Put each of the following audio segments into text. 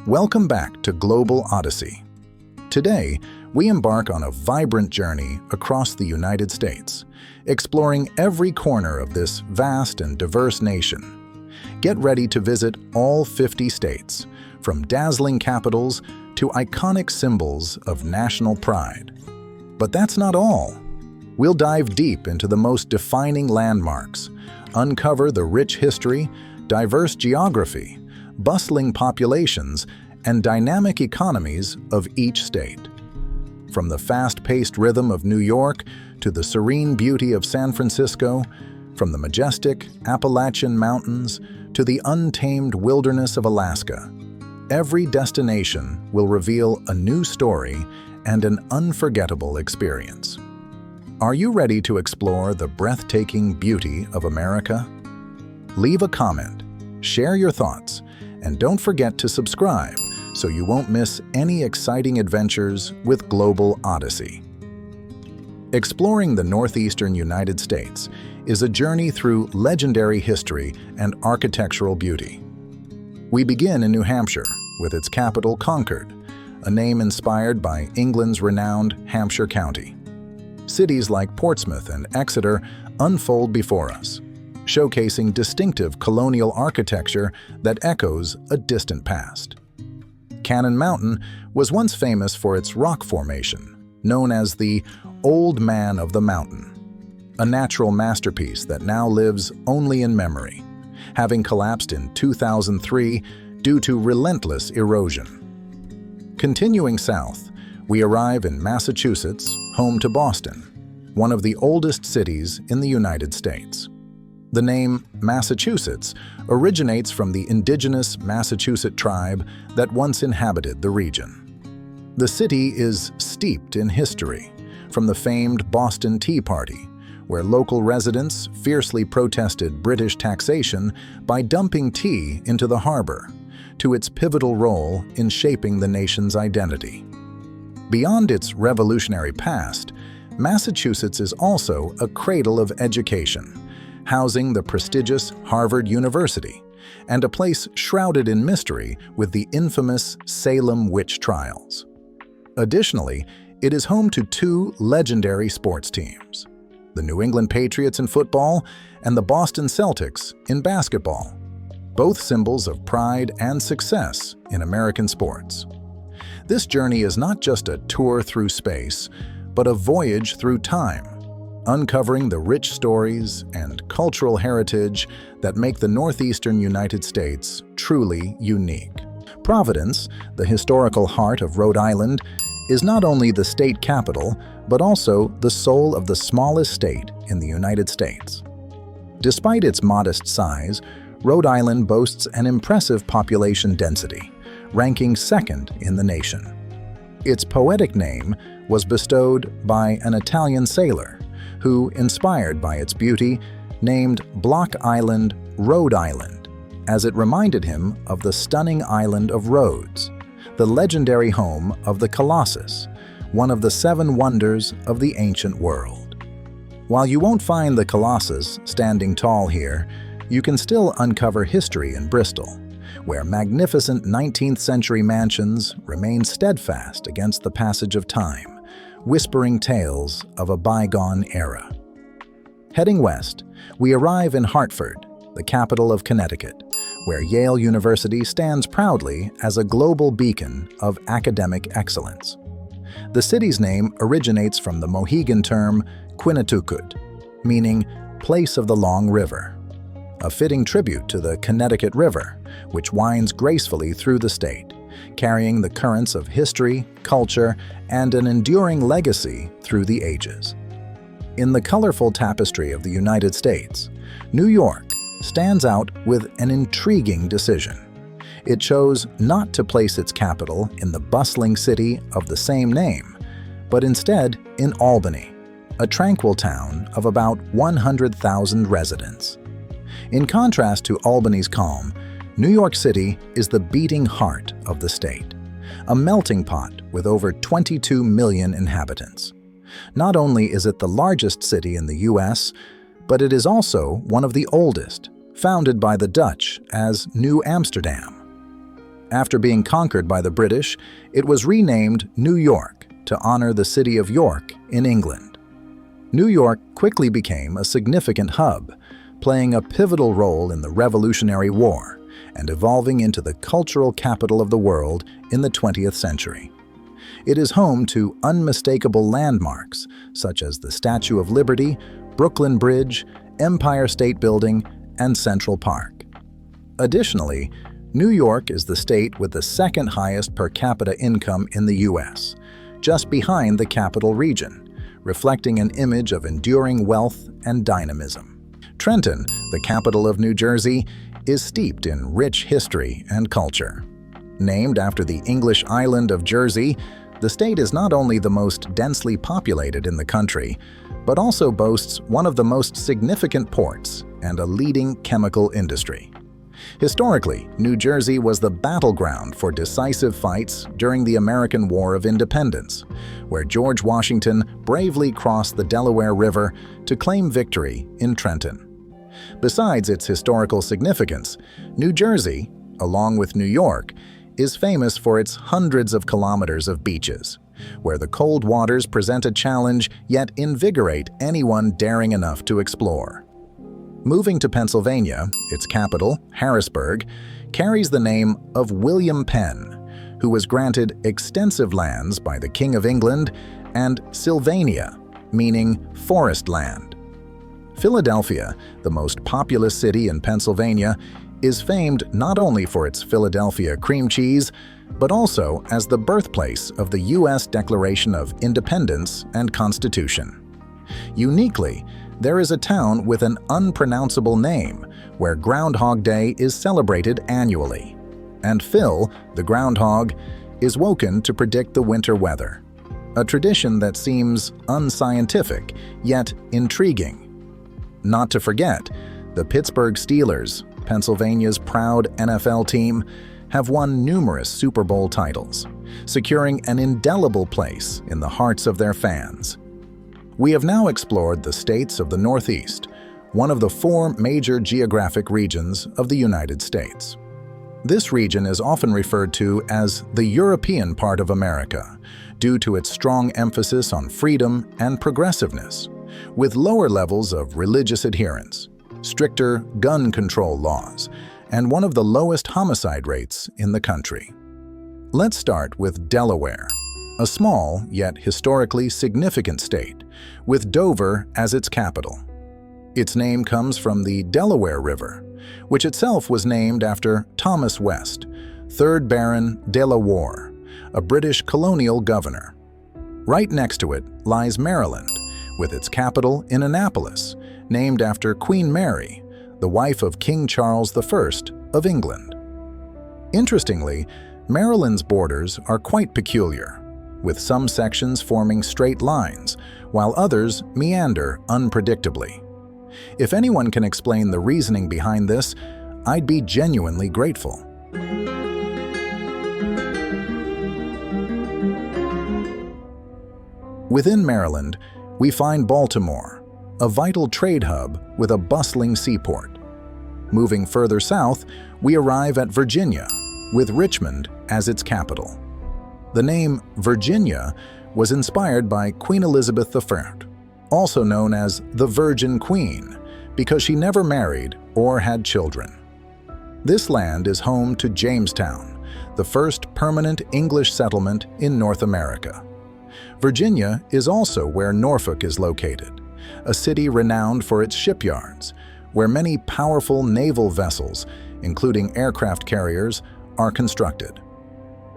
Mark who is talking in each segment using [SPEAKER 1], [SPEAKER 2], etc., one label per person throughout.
[SPEAKER 1] Welcome back to Global Odyssey. Today, we embark on a vibrant journey across the United States, exploring every corner of this vast and diverse nation. Get ready to visit all 50 states, from dazzling capitals to iconic symbols of national pride. But that's not all. We'll dive deep into the most defining landmarks, uncover the rich history, diverse geography, bustling populations, and dynamic economies of each state. From the fast-paced rhythm of New York to the serene beauty of San Francisco, from the majestic Appalachian Mountains to the untamed wilderness of Alaska, every destination will reveal a new story and an unforgettable experience. Are you ready to explore the breathtaking beauty of America? Leave a comment, share your thoughts, and don't forget to subscribe so you won't miss any exciting adventures with Global Odyssey. Exploring the Northeastern United States is a journey through legendary history and architectural beauty. We begin in New Hampshire, with its capital Concord, a name inspired by England's renowned Hampshire County. Cities like Portsmouth and Exeter unfold before us, showcasing distinctive colonial architecture that echoes a distant past. Cannon Mountain was once famous for its rock formation, known as the Old Man of the Mountain, a natural masterpiece that now lives only in memory, having collapsed in 2003 due to relentless erosion. Continuing south, we arrive in Massachusetts, home to Boston, one of the oldest cities in the United States. The name Massachusetts originates from the indigenous Massachusetts tribe that once inhabited the region. The city is steeped in history, from the famed Boston Tea Party, where local residents fiercely protested British taxation by dumping tea into the harbor, to its pivotal role in shaping the nation's identity. Beyond its revolutionary past, Massachusetts is also a cradle of education, housing the prestigious Harvard University, and a place shrouded in mystery with the infamous Salem witch trials. Additionally, it is home to two legendary sports teams, the New England Patriots in football and the Boston Celtics in basketball, both symbols of pride and success in American sports. This journey is not just a tour through space, but a voyage through time, uncovering the rich stories and cultural heritage that make the Northeastern United States truly unique. Providence, the historical heart of Rhode Island, is not only the state capital, but also the soul of the smallest state in the United States. Despite its modest size, Rhode Island boasts an impressive population density, ranking second in the nation. Its poetic name was bestowed by an Italian sailor, who, inspired by its beauty, named Block Island Rhode Island, as it reminded him of the stunning island of Rhodes, the legendary home of the Colossus, one of the seven wonders of the ancient world. While you won't find the Colossus standing tall here, you can still uncover history in Bristol, where magnificent 19th-century mansions remain steadfast against the passage of time, whispering tales of a bygone era. Heading west, we arrive in Hartford, the capital of Connecticut, where Yale University stands proudly as a global beacon of academic excellence. The city's name originates from the Mohegan term Quinnitukut, meaning place of the long river, a fitting tribute to the Connecticut River, which winds gracefully through the state, carrying the currents of history, culture, and an enduring legacy through the ages. In the colorful tapestry of the United States, New York stands out with an intriguing decision. It chose not to place its capital in the bustling city of the same name, but instead in Albany, a tranquil town of about 100,000 residents. In contrast to Albany's calm, New York City is the beating heart of the state, a melting pot with over 22 million inhabitants. Not only is it the largest city in the U.S., but it is also one of the oldest, founded by the Dutch as New Amsterdam. After being conquered by the British, it was renamed New York to honor the city of York in England. New York quickly became a significant hub, playing a pivotal role in the Revolutionary War and evolving into the cultural capital of the world in the 20th century. It is home to unmistakable landmarks such as the Statue of Liberty, Brooklyn Bridge, Empire State Building, and Central Park. Additionally, New York is the state with the second highest per capita income in the U.S., just behind the capital region, reflecting an image of enduring wealth and dynamism. Trenton, the capital of New Jersey, is steeped in rich history and culture. Named after the English island of Jersey, the state is not only the most densely populated in the country, but also boasts one of the most significant ports and a leading chemical industry. Historically, New Jersey was the battleground for decisive fights during the American War of Independence, where George Washington bravely crossed the Delaware River to claim victory in Trenton. Besides its historical significance, New Jersey, along with New York, is famous for its hundreds of kilometers of beaches, where the cold waters present a challenge yet invigorate anyone daring enough to explore. Moving to Pennsylvania, its capital, Harrisburg, carries the name of William Penn, who was granted extensive lands by the King of England, and Sylvania, meaning forest land. Philadelphia, the most populous city in Pennsylvania, is famed not only for its Philadelphia cream cheese, but also as the birthplace of the U.S. Declaration of Independence and Constitution. Uniquely, there is a town with an unpronounceable name where Groundhog Day is celebrated annually, and Phil, the groundhog, is woken to predict the winter weather, a tradition that seems unscientific yet intriguing. Not to forget, the Pittsburgh Steelers, Pennsylvania's proud NFL team, have won numerous Super Bowl titles, securing an indelible place in the hearts of their fans. We have now explored the states of the Northeast, one of the 4 major geographic regions of the United States. This region is often referred to as the European part of America, due to its strong emphasis on freedom and progressiveness, with lower levels of religious adherence, stricter gun control laws, and one of the lowest homicide rates in the country. Let's start with Delaware, a small yet historically significant state, with Dover as its capital. Its name comes from the Delaware River, which itself was named after Thomas West, 3rd Baron de la Warr, a British colonial governor. Right next to it lies Maryland, with its capital in Annapolis, named after Queen Mary, the wife of King Charles I of England. Interestingly, Maryland's borders are quite peculiar, with some sections forming straight lines, while others meander unpredictably. If anyone can explain the reasoning behind this, I'd be genuinely grateful. Within Maryland, we find Baltimore, a vital trade hub with a bustling seaport. Moving further south, we arrive at Virginia, with Richmond as its capital. The name Virginia was inspired by Queen Elizabeth I, also known as the Virgin Queen, because she never married or had children. This land is home to Jamestown, the first permanent English settlement in North America. Virginia is also where Norfolk is located, a city renowned for its shipyards, where many powerful naval vessels, including aircraft carriers, are constructed.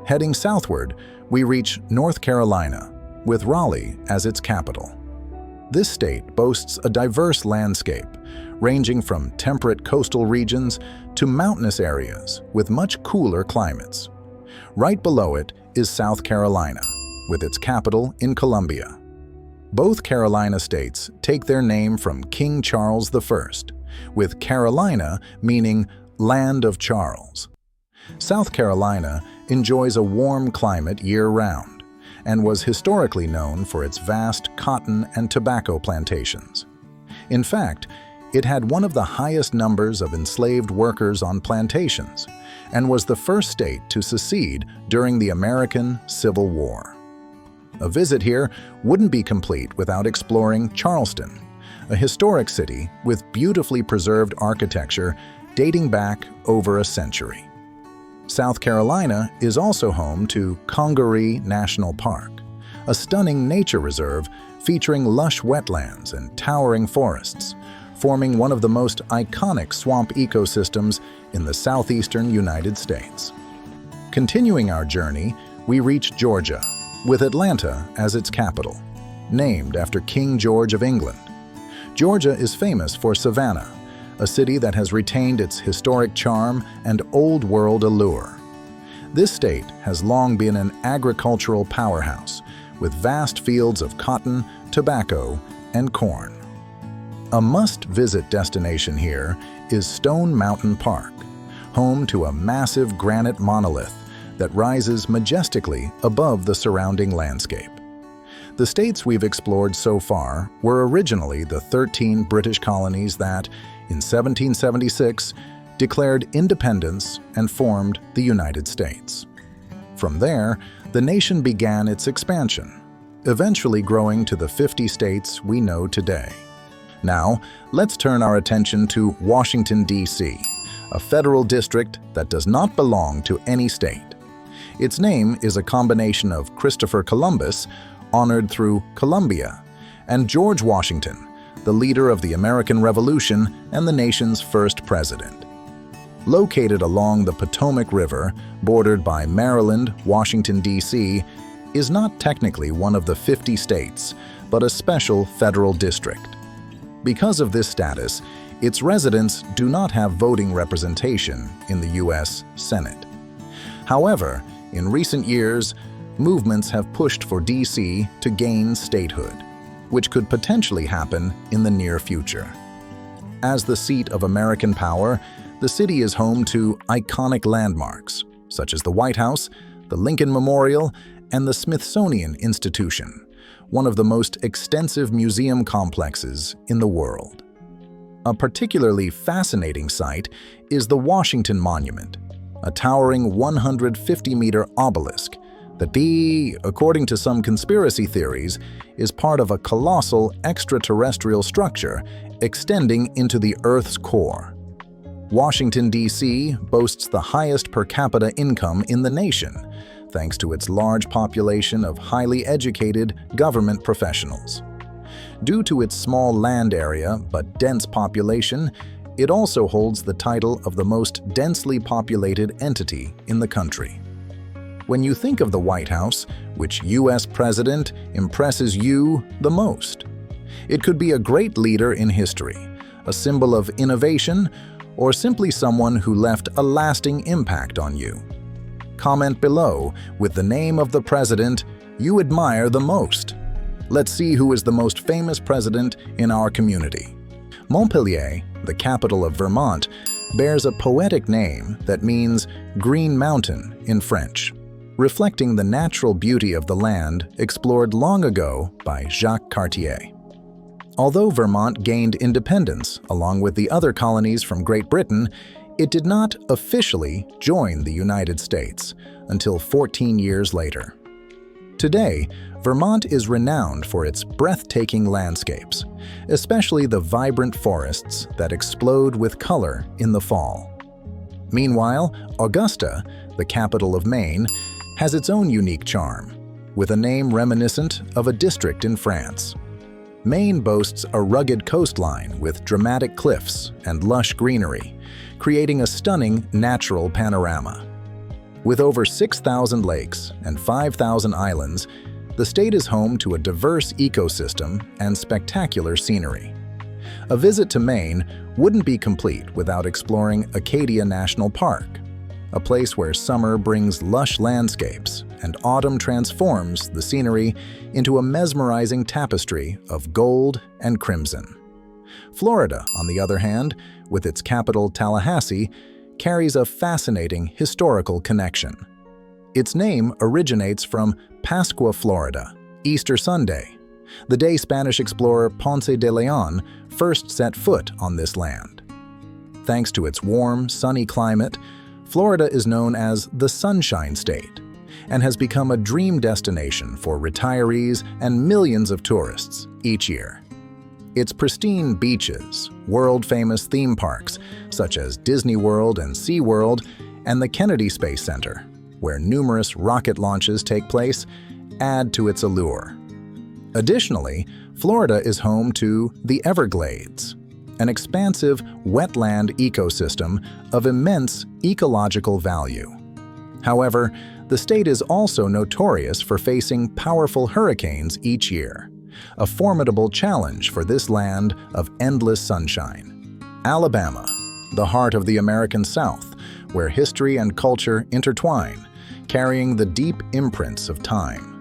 [SPEAKER 1] Heading southward, we reach North Carolina, with Raleigh as its capital. This state boasts a diverse landscape, ranging from temperate coastal regions to mountainous areas with much cooler climates. Right below it is South Carolina, with its capital in Columbia. Both Carolina states take their name from King Charles I, with Carolina meaning Land of Charles. South Carolina enjoys a warm climate year-round and was historically known for its vast cotton and tobacco plantations. In fact, It had one of the highest numbers of enslaved workers on plantations and was the first state to secede during the American Civil War. A visit here wouldn't be complete without exploring Charleston, a historic city with beautifully preserved architecture dating back over a century. South Carolina is also home to Congaree National Park, a stunning nature reserve featuring lush wetlands and towering forests, forming one of the most iconic swamp ecosystems in the southeastern United States. Continuing our journey, we reach Georgia, with Atlanta as its capital, named after King George of England. Georgia is famous for Savannah, a city that has retained its historic charm and old-world allure. This state has long been an agricultural powerhouse, with vast fields of cotton, tobacco, and corn. A must-visit destination here is Stone Mountain Park, home to a massive granite monolith that rises majestically above the surrounding landscape. The states we've explored so far were originally the 13 British colonies that, in 1776, declared independence and formed the United States. From there, the nation began its expansion, eventually growing to the 50 states we know today. Now, let's turn our attention to Washington, D.C., a federal district that does not belong to any state. Its name is a combination of Christopher Columbus, honored through Columbia, and George Washington, the leader of the American Revolution and the nation's first president. Located along the Potomac River, bordered by Maryland, Washington, D.C., is not technically one of the 50 states, but a special federal district. Because of this status, its residents do not have voting representation in the U.S. Senate. However, in recent years, movements have pushed for D.C. to gain statehood, which could potentially happen in the near future. As the seat of American power, the city is home to iconic landmarks, such as the White House, the Lincoln Memorial, and the Smithsonian Institution, one of the most extensive museum complexes in the world. A particularly fascinating site is the Washington Monument, a towering 150-meter obelisk that, according to some conspiracy theories, is part of a colossal extraterrestrial structure extending into the Earth's core. Washington, D.C. boasts the highest per capita income in the nation, thanks to its large population of highly educated government professionals. Due to its small land area but dense population, it also holds the title of the most densely populated entity in the country. When you think of the White House, which U.S. president impresses you the most? It could be a great leader in history, a symbol of innovation, or simply someone who left a lasting impact on you. Comment below with the name of the president you admire the most. Let's see who is the most famous president in our community. Montpelier, the capital of Vermont, bears a poetic name that means Green Mountain in French, reflecting the natural beauty of the land explored long ago by Jacques Cartier. Although Vermont gained independence along with the other colonies from Great Britain, it did not officially join the United States until 14 years later. Today, Vermont is renowned for its breathtaking landscapes, especially the vibrant forests that explode with color in the fall. Meanwhile, Augusta, the capital of Maine, has its own unique charm, with a name reminiscent of a district in France. Maine boasts a rugged coastline with dramatic cliffs and lush greenery, creating a stunning natural panorama. With over 6,000 lakes and 5,000 islands, the state is home to a diverse ecosystem and spectacular scenery. A visit to Maine wouldn't be complete without exploring Acadia National Park, a place where summer brings lush landscapes and autumn transforms the scenery into a mesmerizing tapestry of gold and crimson. Florida, on the other hand, with its capital Tallahassee, carries a fascinating historical connection. Its name originates from Pascua, Florida, Easter Sunday, the day Spanish explorer Ponce de León first set foot on this land. Thanks to its warm, sunny climate, Florida is known as the Sunshine State and has become a dream destination for retirees and millions of tourists each year. Its pristine beaches, world-famous theme parks such as Disney World and SeaWorld, and the Kennedy Space Center, where numerous rocket launches take place, add to its allure. Additionally, Florida is home to the Everglades, an expansive wetland ecosystem of immense ecological value. However, the state is also notorious for facing powerful hurricanes each year, a formidable challenge for this land of endless sunshine. Alabama, the heart of the American South, where history and culture intertwine, carrying the deep imprints of time.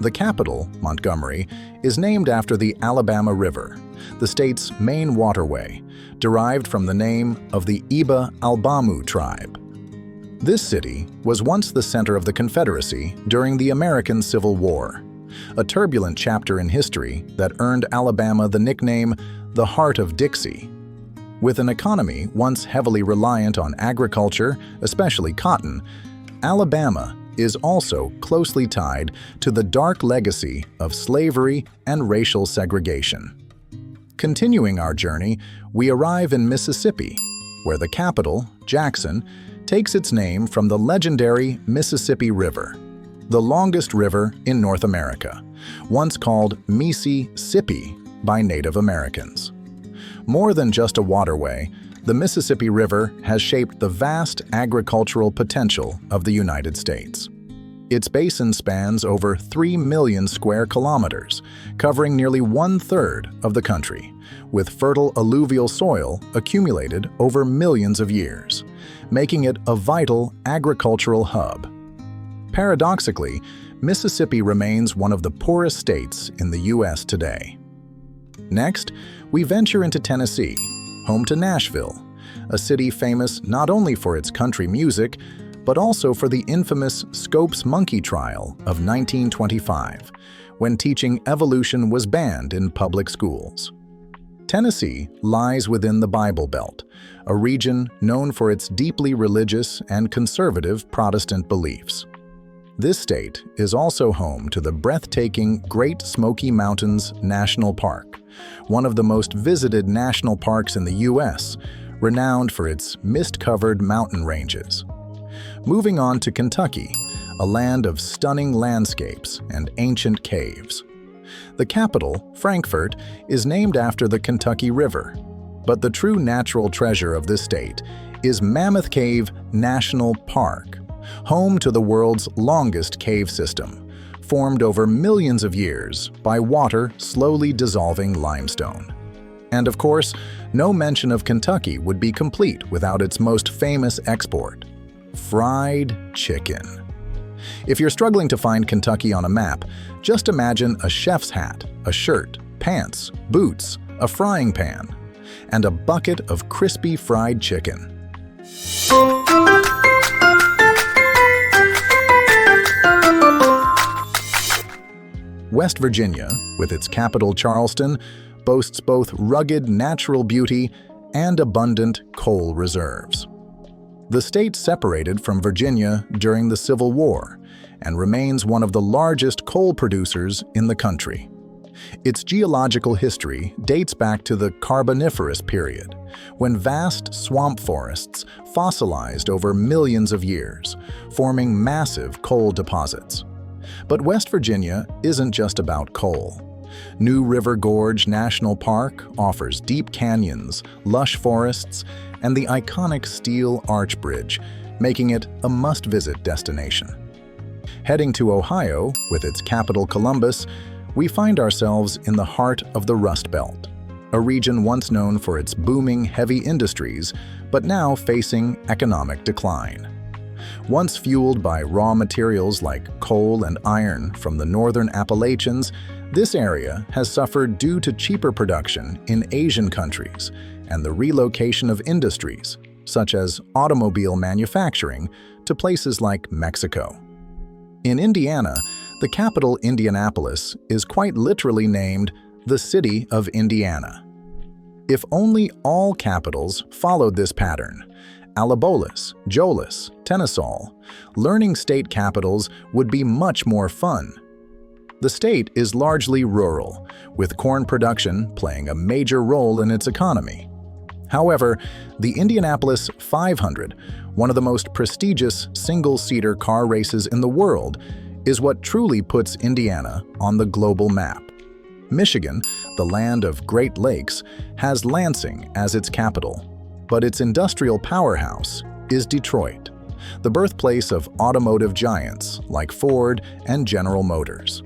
[SPEAKER 1] The capital, Montgomery, is named after the Alabama River, the state's main waterway, derived from the name of the Iba Albamu tribe. This city was once the center of the Confederacy during the American Civil War, a turbulent chapter in history that earned Alabama the nickname the Heart of Dixie. With an economy once heavily reliant on agriculture, especially cotton, Alabama is also closely tied to the dark legacy of slavery and racial segregation. Continuing our journey, we arrive in Mississippi, where the capital, Jackson, takes its name from the legendary Mississippi River, the longest river in North America, once called Mississippi by Native Americans. More than just a waterway, the Mississippi River has shaped the vast agricultural potential of the United States. Its basin spans over 3 million square kilometers, covering nearly 1/3 of the country, with fertile alluvial soil accumulated over millions of years, making it a vital agricultural hub. Paradoxically, Mississippi remains one of the poorest states in the U.S. today. Next, we venture into Tennessee, home to Nashville, a city famous not only for its country music, but also for the infamous Scopes monkey trial of 1925, when teaching evolution was banned in public schools. Tennessee lies within the Bible Belt, a region known for its deeply religious and conservative Protestant beliefs. This state is also home to the breathtaking Great Smoky Mountains National Park, one of the most visited national parks in the U.S., renowned for its mist-covered mountain ranges. Moving on to Kentucky, a land of stunning landscapes and ancient caves. The capital, Frankfort, is named after the Kentucky River, but the true natural treasure of this state is Mammoth Cave National Park, home to the world's longest cave system, formed over millions of years by water slowly dissolving limestone. And of course, no mention of Kentucky would be complete without its most famous export, fried chicken. If you're struggling to find Kentucky on a map, just imagine a chef's hat, a shirt, pants, boots, a frying pan, and a bucket of crispy fried chicken. West Virginia, with its capital Charleston, boasts both rugged natural beauty and abundant coal reserves. The state separated from Virginia during the Civil War and remains one of the largest coal producers in the country. Its geological history dates back to the Carboniferous period, when vast swamp forests fossilized over millions of years, forming massive coal deposits. But West Virginia isn't just about coal. New River Gorge National Park offers deep canyons, lush forests, and the iconic steel arch bridge, making it a must-visit destination. Heading to Ohio, with its capital Columbus, we find ourselves in the heart of the Rust Belt, a region once known for its booming heavy industries, but now facing economic decline. Once fueled by raw materials like coal and iron from the northern Appalachians, this area has suffered due to cheaper production in Asian countries and the relocation of industries, such as automobile manufacturing, to places like Mexico. In Indiana, The capital, Indianapolis, is quite literally named the City of Indiana. If only all capitals followed this pattern, Alabolis, Joliet, Tennessee, learning state capitals would be much more fun. The state is largely rural, with corn production playing a major role in its economy. However, the Indianapolis 500, one of the most prestigious single-seater car races in the world, is what truly puts Indiana on the global map. Michigan, the land of Great Lakes, has Lansing as its capital, but its industrial powerhouse is Detroit, the birthplace of automotive giants like Ford and General Motors.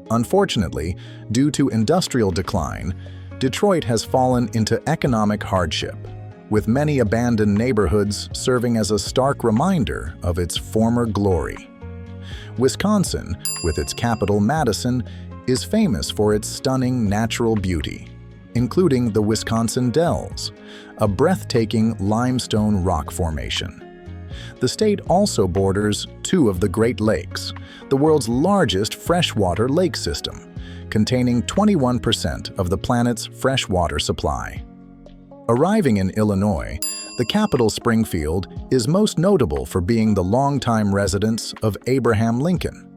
[SPEAKER 1] Unfortunately, due to industrial decline, Detroit has fallen into economic hardship, with many abandoned neighborhoods serving as a stark reminder of its former glory. Wisconsin, with its capital Madison, is famous for its stunning natural beauty, including the Wisconsin Dells, a breathtaking limestone rock formation. The state also borders two of the Great Lakes, the world's largest freshwater lake system, containing 21% of the planet's freshwater supply. Arriving in Illinois, the capital Springfield is most notable for being the longtime residence of Abraham Lincoln.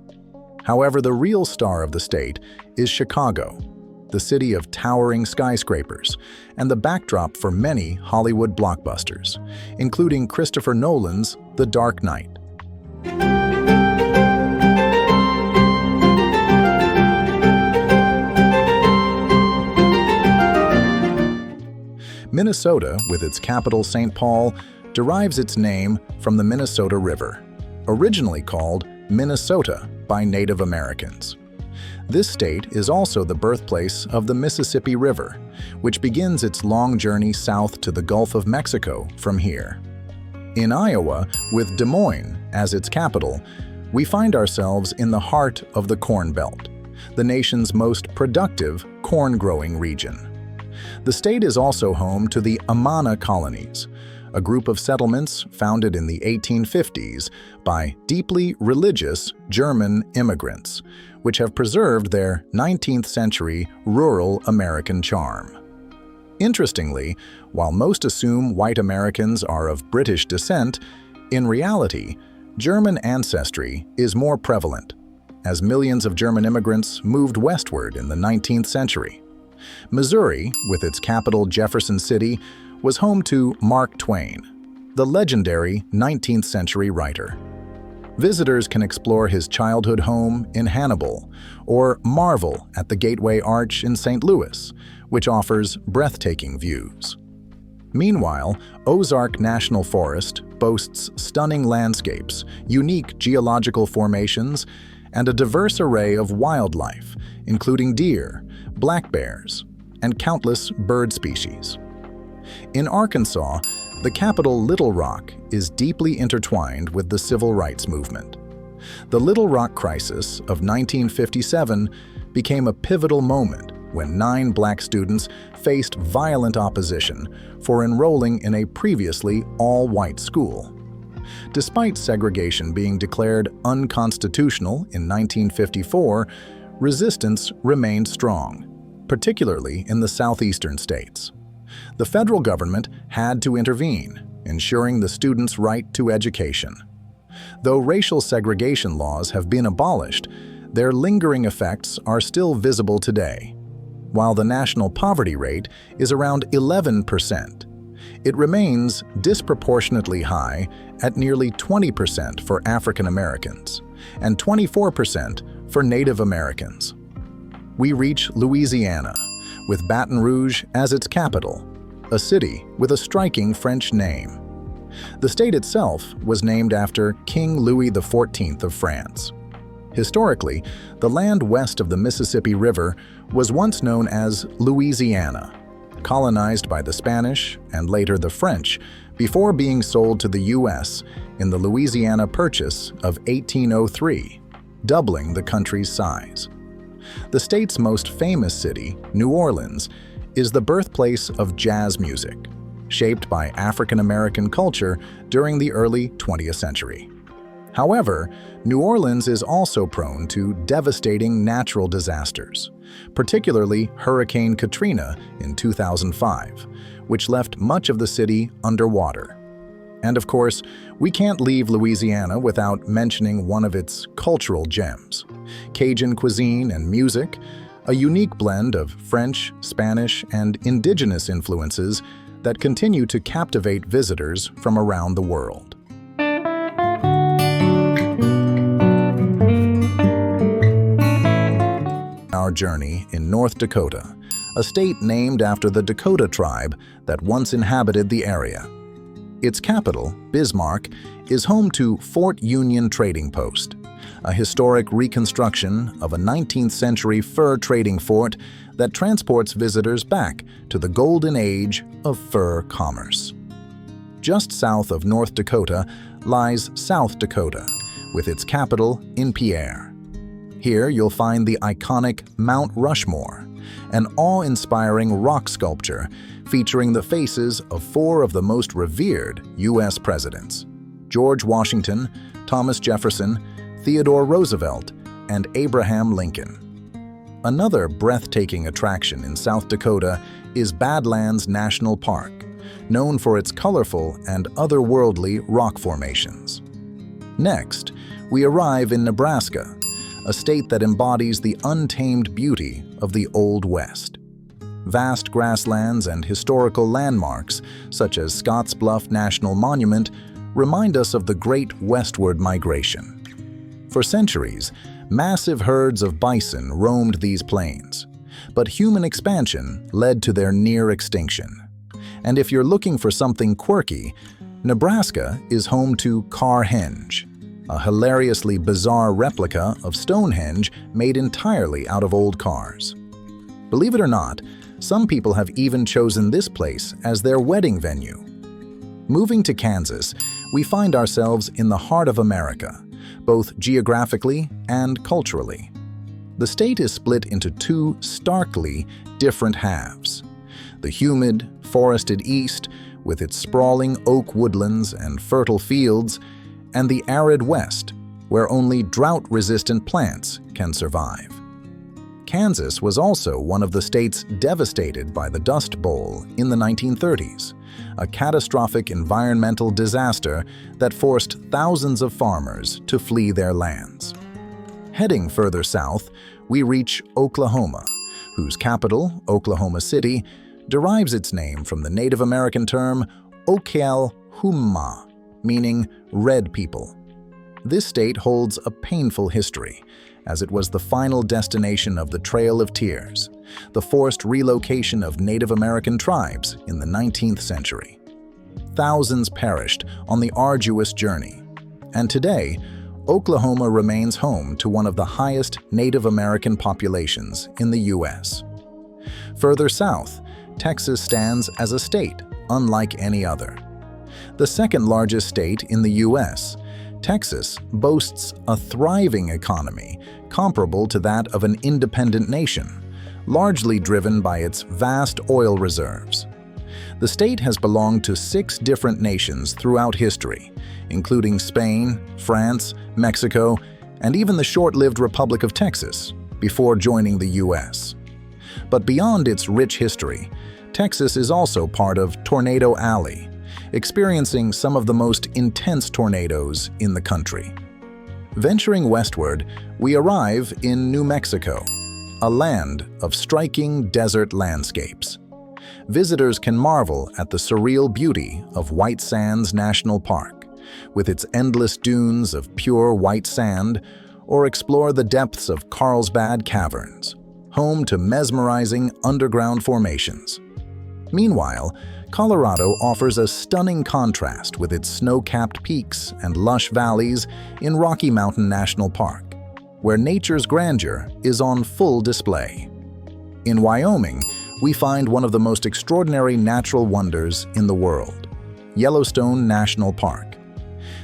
[SPEAKER 1] However, the real star of the state is Chicago, the city of towering skyscrapers and the backdrop for many Hollywood blockbusters, including Christopher Nolan's The Dark Knight. Minnesota, with its capital St. Paul, derives its name from the Minnesota River, originally called Minnesota by Native Americans. This state is also the birthplace of the Mississippi River, which begins its long journey south to the Gulf of Mexico from here. In Iowa, with Des Moines as its capital, we find ourselves in the heart of the Corn Belt, the nation's most productive corn-growing region. The state is also home to the Amana colonies, a group of settlements founded in the 1850s by deeply religious German immigrants, which have preserved their 19th-century rural American charm. Interestingly, while most assume white Americans are of British descent, in reality, German ancestry is more prevalent, as millions of German immigrants moved westward in the 19th century. Missouri, with its capital Jefferson City, was home to Mark Twain, the legendary 19th-century writer. Visitors can explore his childhood home in Hannibal or marvel at the Gateway Arch in St. Louis, which offers breathtaking views. Meanwhile, Ozark National Forest boasts stunning landscapes, unique geological formations, and a diverse array of wildlife, including deer, black bears, and countless bird species. In Arkansas, the capital Little Rock is deeply intertwined with the civil rights movement. The Little Rock crisis of 1957 became a pivotal moment when 9 black students faced violent opposition for enrolling in a previously all-white school. Despite segregation being declared unconstitutional in 1954, resistance remained strong, particularly in the southeastern states. The federal government had to intervene, ensuring the students' right to education. Though racial segregation laws have been abolished, their lingering effects are still visible today. While the national poverty rate is around 11%, it remains disproportionately high at nearly 20% for African Americans and 24% for Native Americans. We reach Louisiana, with Baton Rouge as its capital, a city with a striking French name. The state itself was named after King Louis XIV of France. Historically, the land west of the Mississippi River was once known as Louisiana, colonized by the Spanish and later the French, before being sold to the U.S. in the Louisiana Purchase of 1803, doubling the country's size. The state's most famous city, New Orleans, is the birthplace of jazz music, shaped by African American culture during the early 20th century. However, New Orleans is also prone to devastating natural disasters, particularly Hurricane Katrina in 2005, which left much of the city underwater. And of course, we can't leave Louisiana without mentioning one of its cultural gems: Cajun cuisine and music, a unique blend of French, Spanish, and indigenous influences that continue to captivate visitors from around the world. Our journey in North Dakota, a state named after the Dakota tribe that once inhabited the area. Its capital, Bismarck, is home to Fort Union Trading Post, a historic reconstruction of a 19th century fur trading fort that transports visitors back to the golden age of fur commerce. Just south of North Dakota lies South Dakota, with its capital in Pierre. Here you'll find the iconic Mount Rushmore, an awe-inspiring rock sculpture featuring the faces of four of the most revered U.S. presidents: George Washington, Thomas Jefferson, Theodore Roosevelt, and Abraham Lincoln. Another breathtaking attraction in South Dakota is Badlands National Park, known for its colorful and otherworldly rock formations. Next, we arrive in Nebraska, a state that embodies the untamed beauty of the Old West. Vast grasslands and historical landmarks, such as Scotts Bluff National Monument, remind us of the great westward migration. For centuries, massive herds of bison roamed these plains, but human expansion led to their near extinction. And if you're looking for something quirky, Nebraska is home to Carhenge, a hilariously bizarre replica of Stonehenge made entirely out of old cars. Believe it or not, some people have even chosen this place as their wedding venue. Moving to Kansas, we find ourselves in the heart of America, both geographically and culturally. The state is split into two starkly different halves: the humid, forested east, with its sprawling oak woodlands and fertile fields, and the arid west, where only drought-resistant plants can survive. Kansas was also one of the states devastated by the Dust Bowl in the 1930s, a catastrophic environmental disaster that forced thousands of farmers to flee their lands. Heading further south, we reach Oklahoma, whose capital, Oklahoma City, derives its name from the Native American term Oklahoma, meaning red people. This state holds a painful history, as it was the final destination of the Trail of Tears, the forced relocation of Native American tribes in the 19th century. Thousands perished on the arduous journey, and today, Oklahoma remains home to one of the highest Native American populations in the U.S. Further south, Texas stands as a state unlike any other. The second largest state in the U.S., Texas boasts a thriving economy comparable to that of an independent nation, largely driven by its vast oil reserves. The state has belonged to 6 different nations throughout history, including Spain, France, Mexico, and even the short-lived Republic of Texas, before joining the U.S. But beyond its rich history, Texas is also part of Tornado Alley, experiencing some of the most intense tornadoes in the country. Venturing westward, we arrive in New Mexico, a land of striking desert landscapes. Visitors can marvel at the surreal beauty of White Sands National Park, with its endless dunes of pure white sand, or explore the depths of Carlsbad Caverns, home to mesmerizing underground formations. Meanwhile, Colorado offers a stunning contrast with its snow-capped peaks and lush valleys in Rocky Mountain National Park, where nature's grandeur is on full display. In Wyoming, we find one of the most extraordinary natural wonders in the world, Yellowstone National Park.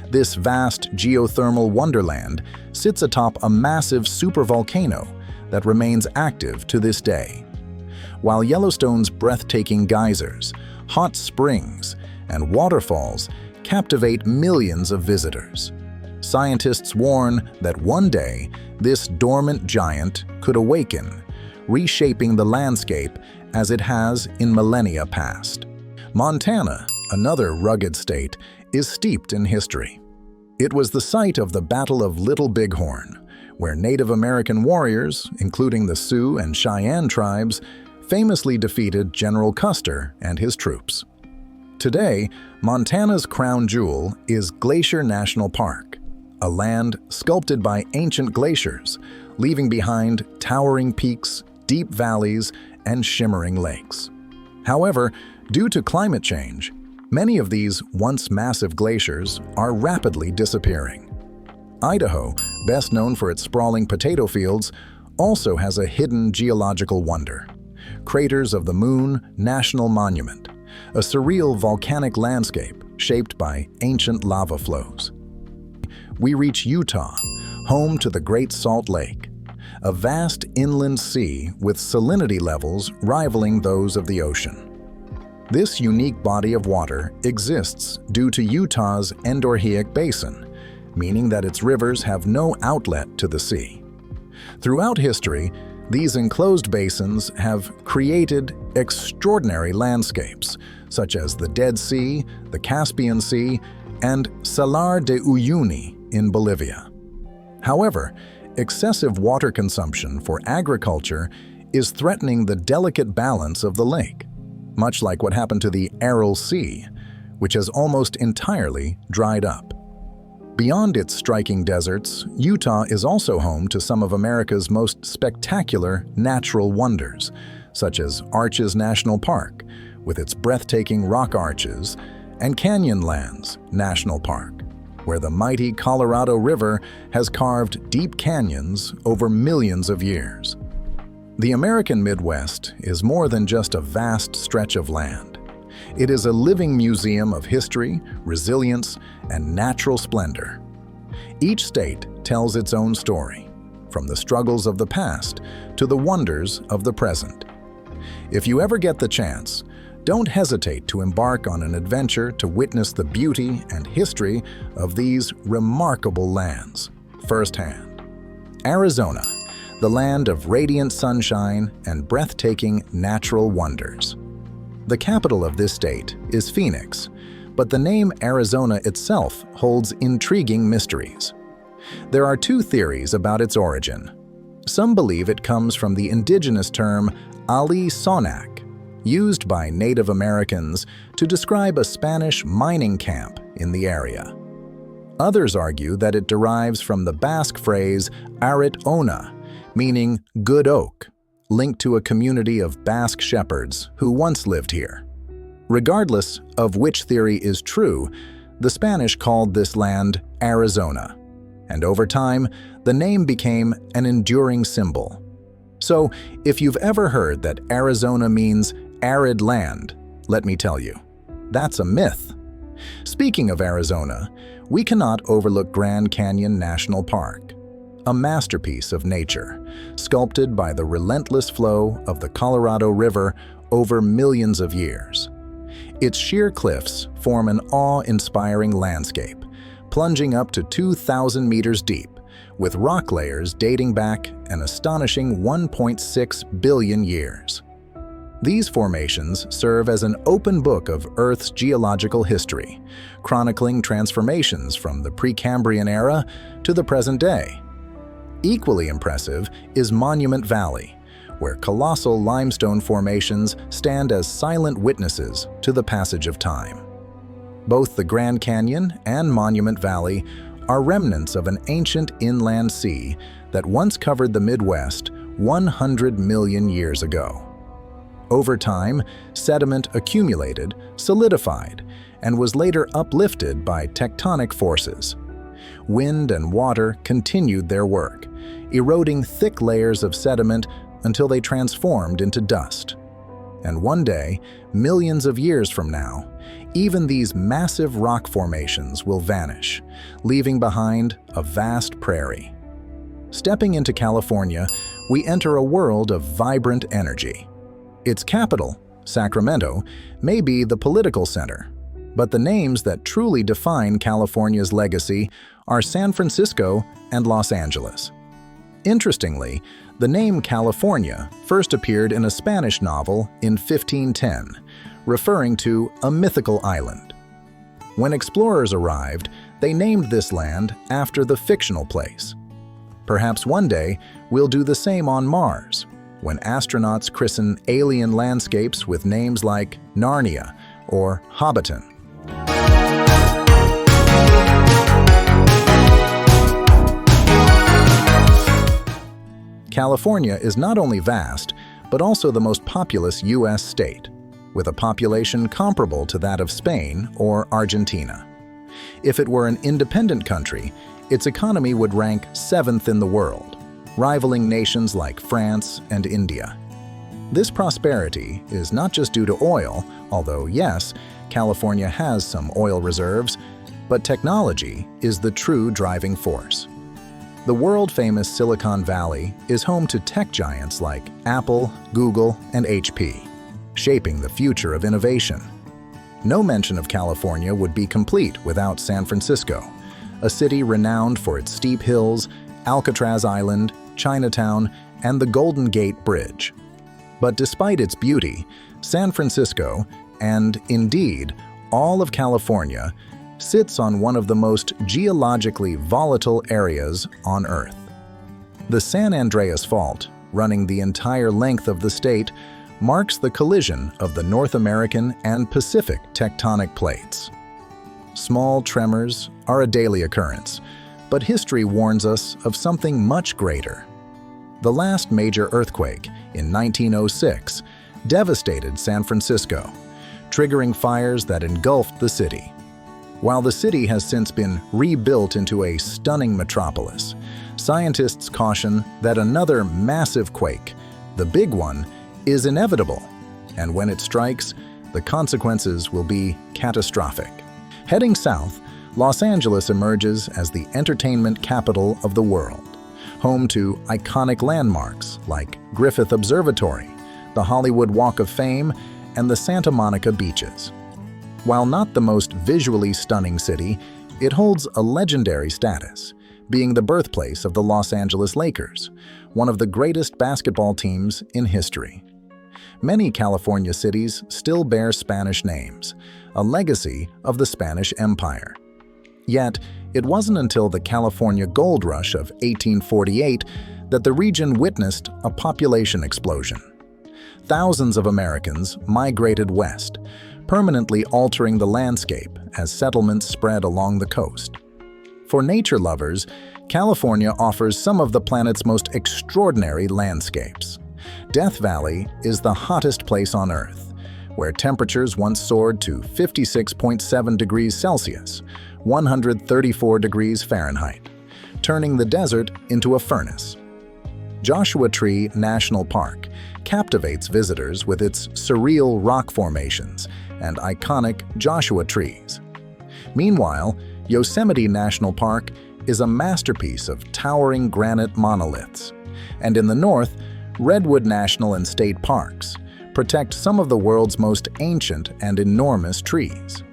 [SPEAKER 1] This vast geothermal wonderland sits atop a massive supervolcano that remains active to this day. While Yellowstone's breathtaking geysers, hot springs, and waterfalls captivate millions of visitors, scientists warn that one day this dormant giant could awaken, reshaping the landscape as it has in millennia past. Montana, another rugged state, is steeped in history. It was the site of the Battle of Little Bighorn, where Native American warriors, including the Sioux and Cheyenne tribes, famously defeated General Custer and his troops. Today, Montana's crown jewel is Glacier National Park, a land sculpted by ancient glaciers, leaving behind towering peaks, deep valleys, and shimmering lakes. However, due to climate change, many of these once massive glaciers are rapidly disappearing. Idaho, best known for its sprawling potato fields, also has a hidden geological wonder: Craters of the Moon National Monument, a surreal volcanic landscape shaped by ancient lava flows. We reach Utah, home to the Great Salt Lake, a vast inland sea with salinity levels rivaling those of the ocean. This unique body of water exists due to Utah's endorheic basin, meaning that its rivers have no outlet to the sea. Throughout history, these enclosed basins have created extraordinary landscapes, such as the Dead Sea, the Caspian Sea, and Salar de Uyuni in Bolivia. However, excessive water consumption for agriculture is threatening the delicate balance of the lake, much like what happened to the Aral Sea, which has almost entirely dried up. Beyond its striking deserts, Utah is also home to some of America's most spectacular natural wonders, such as Arches National Park, with its breathtaking rock arches, and Canyonlands National Park, where the mighty Colorado River has carved deep canyons over millions of years. The American Midwest is more than just a vast stretch of land. It is a living museum of history, resilience, and natural splendor. Each state tells its own story, from the struggles of the past to the wonders of the present. If you ever get the chance, don't hesitate to embark on an adventure to witness the beauty and history of these remarkable lands firsthand. Arizona, the land of radiant sunshine and breathtaking natural wonders. The capital of this state is Phoenix, but the name Arizona itself holds intriguing mysteries. There are two theories about its origin. Some believe it comes from the indigenous term Ali Sonac, used by Native Americans to describe a Spanish mining camp in the area. Others argue that it derives from the Basque phrase Arit Ona, meaning good oak, linked to a community of Basque shepherds who once lived here. Regardless of which theory is true, the Spanish called this land Arizona, and over time, the name became an enduring symbol. So, if you've ever heard that Arizona means arid land, let me tell you, that's a myth. Speaking of Arizona, we cannot overlook Grand Canyon National Park, a masterpiece of nature, sculpted by the relentless flow of the Colorado River over millions of years. Its sheer cliffs form an awe-inspiring landscape, plunging up to 2,000 meters deep, with rock layers dating back an astonishing 1.6 billion years. These formations serve as an open book of Earth's geological history, chronicling transformations from the Precambrian era to the present day. Equally impressive is Monument Valley, where colossal limestone formations stand as silent witnesses to the passage of time. Both the Grand Canyon and Monument Valley are remnants of an ancient inland sea that once covered the Midwest 100 million years ago. Over time, sediment accumulated, solidified, and was later uplifted by tectonic forces. Wind and water continued their work, eroding thick layers of sediment until they transformed into dust. And one day, millions of years from now, even these massive rock formations will vanish, leaving behind a vast prairie. Stepping into California, we enter a world of vibrant energy. Its capital, Sacramento, may be the political center, but the names that truly define California's legacy are San Francisco and Los Angeles. Interestingly, the name California first appeared in a Spanish novel in 1510, referring to a mythical island. When explorers arrived, they named this land after the fictional place. Perhaps one day we'll do the same on Mars, when astronauts christen alien landscapes with names like Narnia or Hobbiton. California is not only vast, but also the most populous U.S. state, with a population comparable to that of Spain or Argentina. If it were an independent country, its economy would rank 7th in the world, rivaling nations like France and India. This prosperity is not just due to oil, although yes, California has some oil reserves, but technology is the true driving force. The world-famous Silicon Valley is home to tech giants like Apple, Google, and HP, shaping the future of innovation. No mention of California would be complete without San Francisco, a city renowned for its steep hills, Alcatraz Island, Chinatown, and the Golden Gate Bridge. But despite its beauty, San Francisco, and indeed all of California, sits on one of the most geologically volatile areas on Earth. The San Andreas Fault, running the entire length of the state, marks the collision of the North American and Pacific tectonic plates. Small tremors are a daily occurrence, but history warns us of something much greater. The last major earthquake, in 1906, devastated San Francisco, triggering fires that engulfed the city. While the city has since been rebuilt into a stunning metropolis, scientists caution that another massive quake, the big one, is inevitable, and when it strikes, the consequences will be catastrophic. Heading south, Los Angeles emerges as the entertainment capital of the world, home to iconic landmarks like Griffith Observatory, the Hollywood Walk of Fame, and the Santa Monica beaches. While not the most visually stunning city, it holds a legendary status, being the birthplace of the Los Angeles Lakers, one of the greatest basketball teams in history. Many California cities still bear Spanish names, a legacy of the Spanish Empire. Yet, it wasn't until the California Gold Rush of 1848 that the region witnessed a population explosion. Thousands of Americans migrated west, permanently altering the landscape as settlements spread along the coast. For nature lovers, California offers some of the planet's most extraordinary landscapes. Death Valley is the hottest place on Earth, where temperatures once soared to 56.7 degrees Celsius, 134 degrees Fahrenheit, turning the desert into a furnace. Joshua Tree National Park captivates visitors with its surreal rock formations and iconic Joshua trees. Meanwhile, Yosemite National Park is a masterpiece of towering granite monoliths. And in the north, Redwood National and State Parks protect some of the world's most ancient and enormous trees.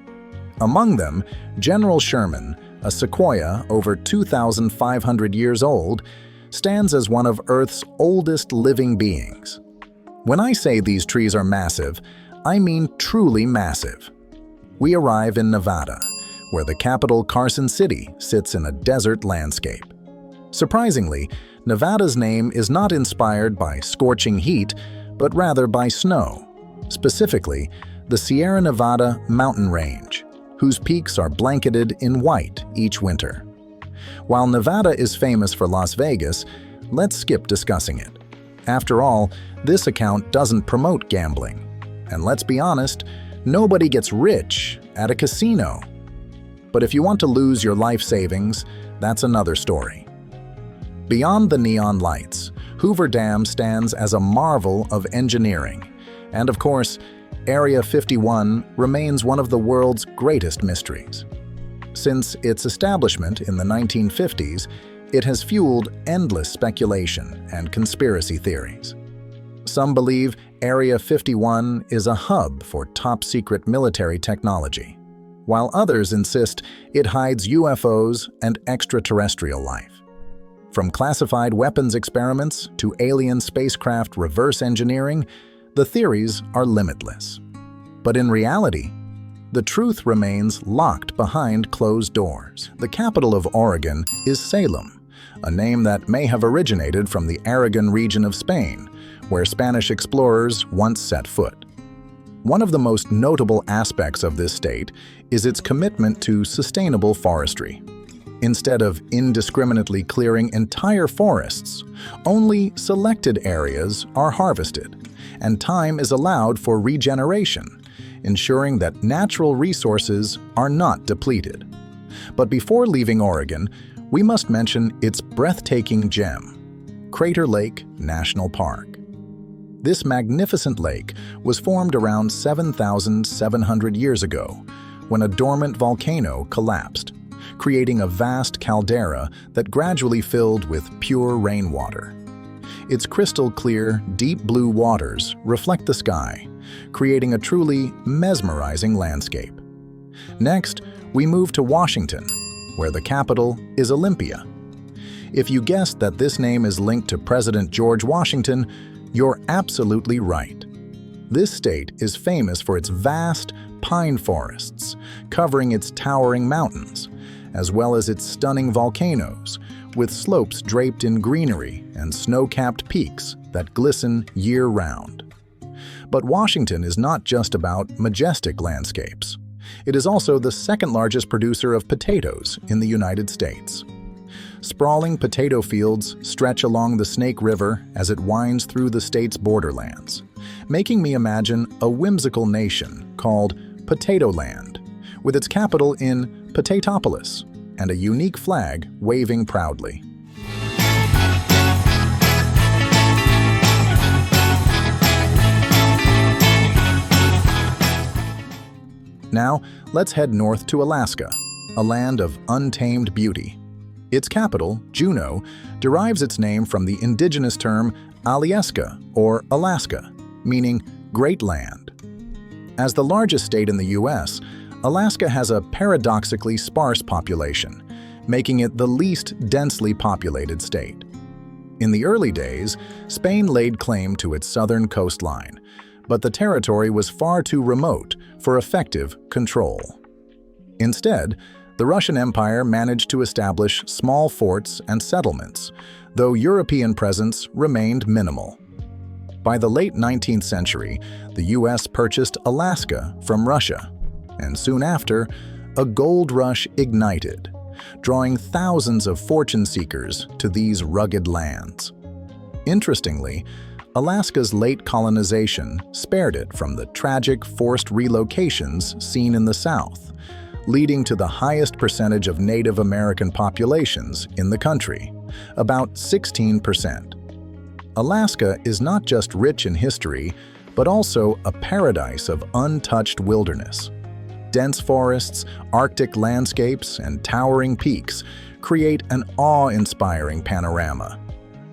[SPEAKER 1] Among them, General Sherman, a sequoia over 2,500 years old, stands as one of Earth's oldest living beings. When I say these trees are massive, I mean truly massive. We arrive in Nevada, where the capital Carson City sits in a desert landscape. Surprisingly, Nevada's name is not inspired by scorching heat, but rather by snow, specifically the Sierra Nevada mountain range, whose peaks are blanketed in white each winter. While Nevada is famous for Las Vegas, let's skip discussing it. After all, this account doesn't promote gambling. And let's be honest, nobody gets rich at a casino. But if you want to lose your life savings, that's another story. Beyond the neon lights, Hoover Dam stands as a marvel of engineering. And of course, Area 51 remains one of the world's greatest mysteries. Since its establishment in the 1950s, it has fueled endless speculation and conspiracy theories. Some believe Area 51 is a hub for top-secret military technology, while others insist it hides UFOs and extraterrestrial life. From classified weapons experiments to alien spacecraft reverse engineering, the theories are limitless. But in reality, the truth remains locked behind closed doors. The capital of Oregon is Salem, a name that may have originated from the Aragon region of Spain, where Spanish explorers once set foot. One of the most notable aspects of this state is its commitment to sustainable forestry. Instead of indiscriminately clearing entire forests, only selected areas are harvested, and time is allowed for regeneration, ensuring that natural resources are not depleted. But before leaving Oregon, we must mention its breathtaking gem, Crater Lake National Park. This magnificent lake was formed around 7,700 years ago when a dormant volcano collapsed, creating a vast caldera that gradually filled with pure rainwater. Its crystal-clear, deep blue waters reflect the sky, creating a truly mesmerizing landscape. Next, we move to Washington, where the capital is Olympia. If you guessed that this name is linked to President George Washington, you're absolutely right. This state is famous for its vast pine forests, covering its towering mountains, as well as its stunning volcanoes, with slopes draped in greenery and snow-capped peaks that glisten year-round. But Washington is not just about majestic landscapes. It is also the second-largest producer of potatoes in the United States. Sprawling potato fields stretch along the Snake River as it winds through the state's borderlands, making me imagine a whimsical nation called Potato Land, with its capital in Potatopolis and a unique flag waving proudly. Now, let's head north to Alaska, a land of untamed beauty. Its capital, Juneau, derives its name from the indigenous term Alyeska, or Alaska, meaning Great Land. As the largest state in the U.S., Alaska has a paradoxically sparse population, making it the least densely populated state. In the early days, Spain laid claim to its southern coastline, but the territory was far too remote for effective control. Instead, the Russian Empire managed to establish small forts and settlements, though European presence remained minimal. By the late 19th century, the U.S. purchased Alaska from Russia, and soon after, a gold rush ignited, drawing thousands of fortune seekers to these rugged lands. Interestingly, Alaska's late colonization spared it from the tragic forced relocations seen in the South, leading to the highest percentage of Native American populations in the country, about 16%. Alaska is not just rich in history, but also a paradise of untouched wilderness. Dense forests, Arctic landscapes, and towering peaks create an awe-inspiring panorama.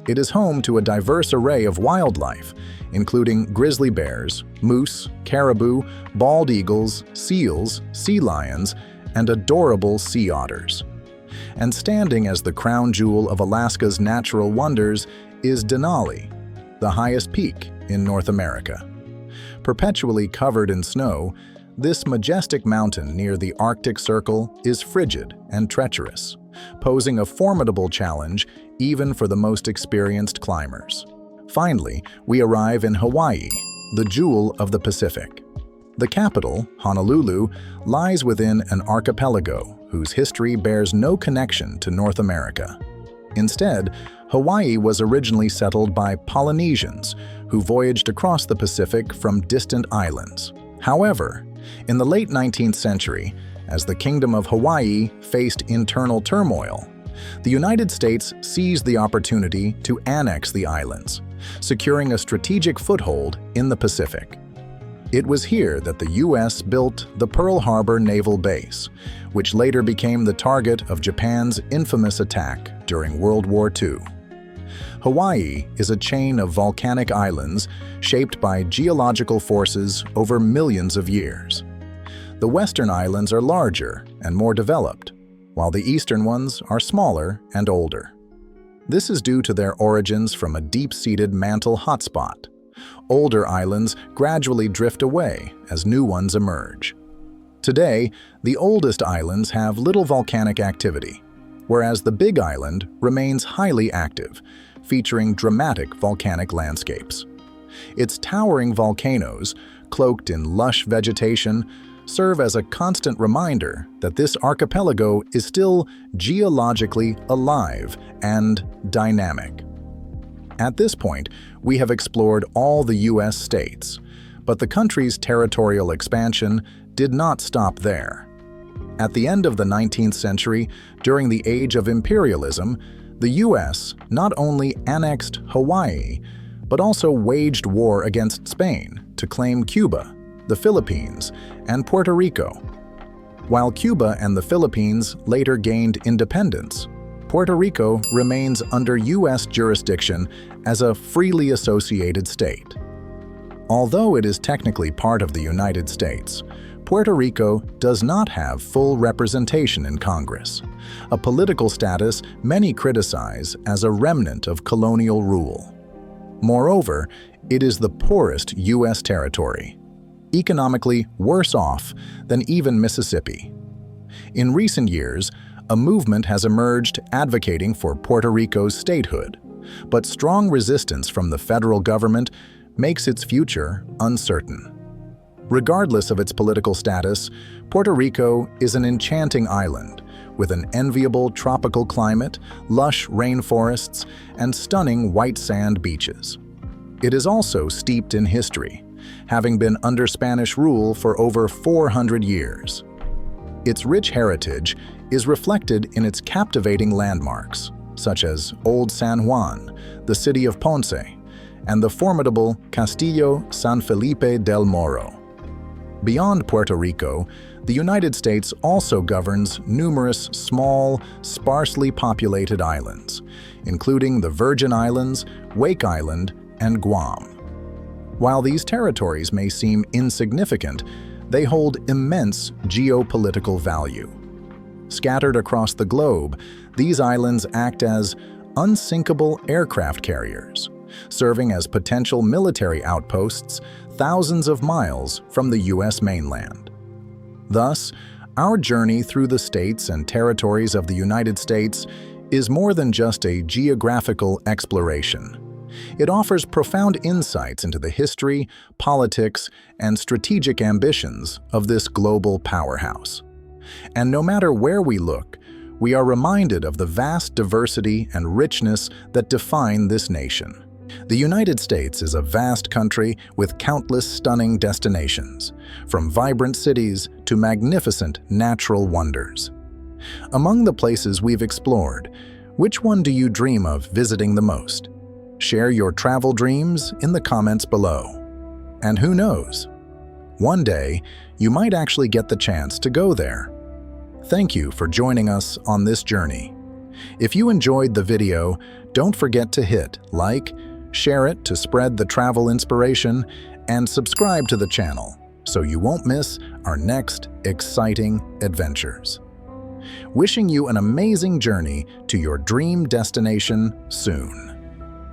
[SPEAKER 1] It is home to a diverse array of wildlife, including grizzly bears, moose, caribou, bald eagles, seals, sea lions, and adorable sea otters. And standing as the crown jewel of Alaska's natural wonders is Denali, the highest peak in North America. Perpetually covered in snow, this majestic mountain near the Arctic Circle is frigid and treacherous, posing a formidable challenge even for the most experienced climbers. Finally, we arrive in Hawaii, the jewel of the Pacific. The capital, Honolulu, lies within an archipelago whose history bears no connection to North America. Instead, Hawaii was originally settled by Polynesians who voyaged across the Pacific from distant islands. However, in the late 19th century, as the Kingdom of Hawaii faced internal turmoil, the United States seized the opportunity to annex the islands, securing a strategic foothold in the Pacific. It was here that the U.S. built the Pearl Harbor Naval Base, which later became the target of Japan's infamous attack during World War II. Hawaii is a chain of volcanic islands shaped by geological forces over millions of years. The western islands are larger and more developed, while the eastern ones are smaller and older. This is due to their origins from a deep-seated mantle hotspot. Older islands gradually drift away as new ones emerge. Today, the oldest islands have little volcanic activity, whereas the Big Island remains highly active, featuring dramatic volcanic landscapes. Its towering volcanoes, cloaked in lush vegetation, serve as a constant reminder that this archipelago is still geologically alive and dynamic. At this point, we have explored all the U.S. states, but the country's territorial expansion did not stop there. At the end of the 19th century, during the age of imperialism, the U.S. not only annexed Hawaii, but also waged war against Spain to claim Cuba, the Philippines, and Puerto Rico. While Cuba and the Philippines later gained independence, Puerto Rico remains under U.S. jurisdiction as a freely associated state. Although it is technically part of the United States, Puerto Rico does not have full representation in Congress, a political status many criticize as a remnant of colonial rule. Moreover, it is the poorest U.S. territory, economically worse off than even Mississippi. In recent years, a movement has emerged advocating for Puerto Rico's statehood, but strong resistance from the federal government makes its future uncertain. Regardless of its political status, Puerto Rico is an enchanting island with an enviable tropical climate, lush rainforests, and stunning white sand beaches. It is also steeped in history, having been under Spanish rule for over 400 years. Its rich heritage is reflected in its captivating landmarks, such as Old San Juan, the city of Ponce, and the formidable Castillo San Felipe del Morro. Beyond Puerto Rico, the United States also governs numerous small, sparsely populated islands, including the Virgin Islands, Wake Island, and Guam. While these territories may seem insignificant, they hold immense geopolitical value. Scattered across the globe, these islands act as unsinkable aircraft carriers, serving as potential military outposts thousands of miles from the U.S. mainland. Thus, our journey through the states and territories of the United States is more than just a geographical exploration. It offers profound insights into the history, politics, and strategic ambitions of this global powerhouse. And no matter where we look, we are reminded of the vast diversity and richness that define this nation. The United States is a vast country with countless stunning destinations, from vibrant cities to magnificent natural wonders. Among the places we've explored, which one do you dream of visiting the most? Share your travel dreams in the comments below. And who knows? One day, you might actually get the chance to go there. Thank you for joining us on this journey. If you enjoyed the video, don't forget to hit like, share it to spread the travel inspiration, and subscribe to the channel so you won't miss our next exciting adventures. Wishing you an amazing journey to your dream destination soon.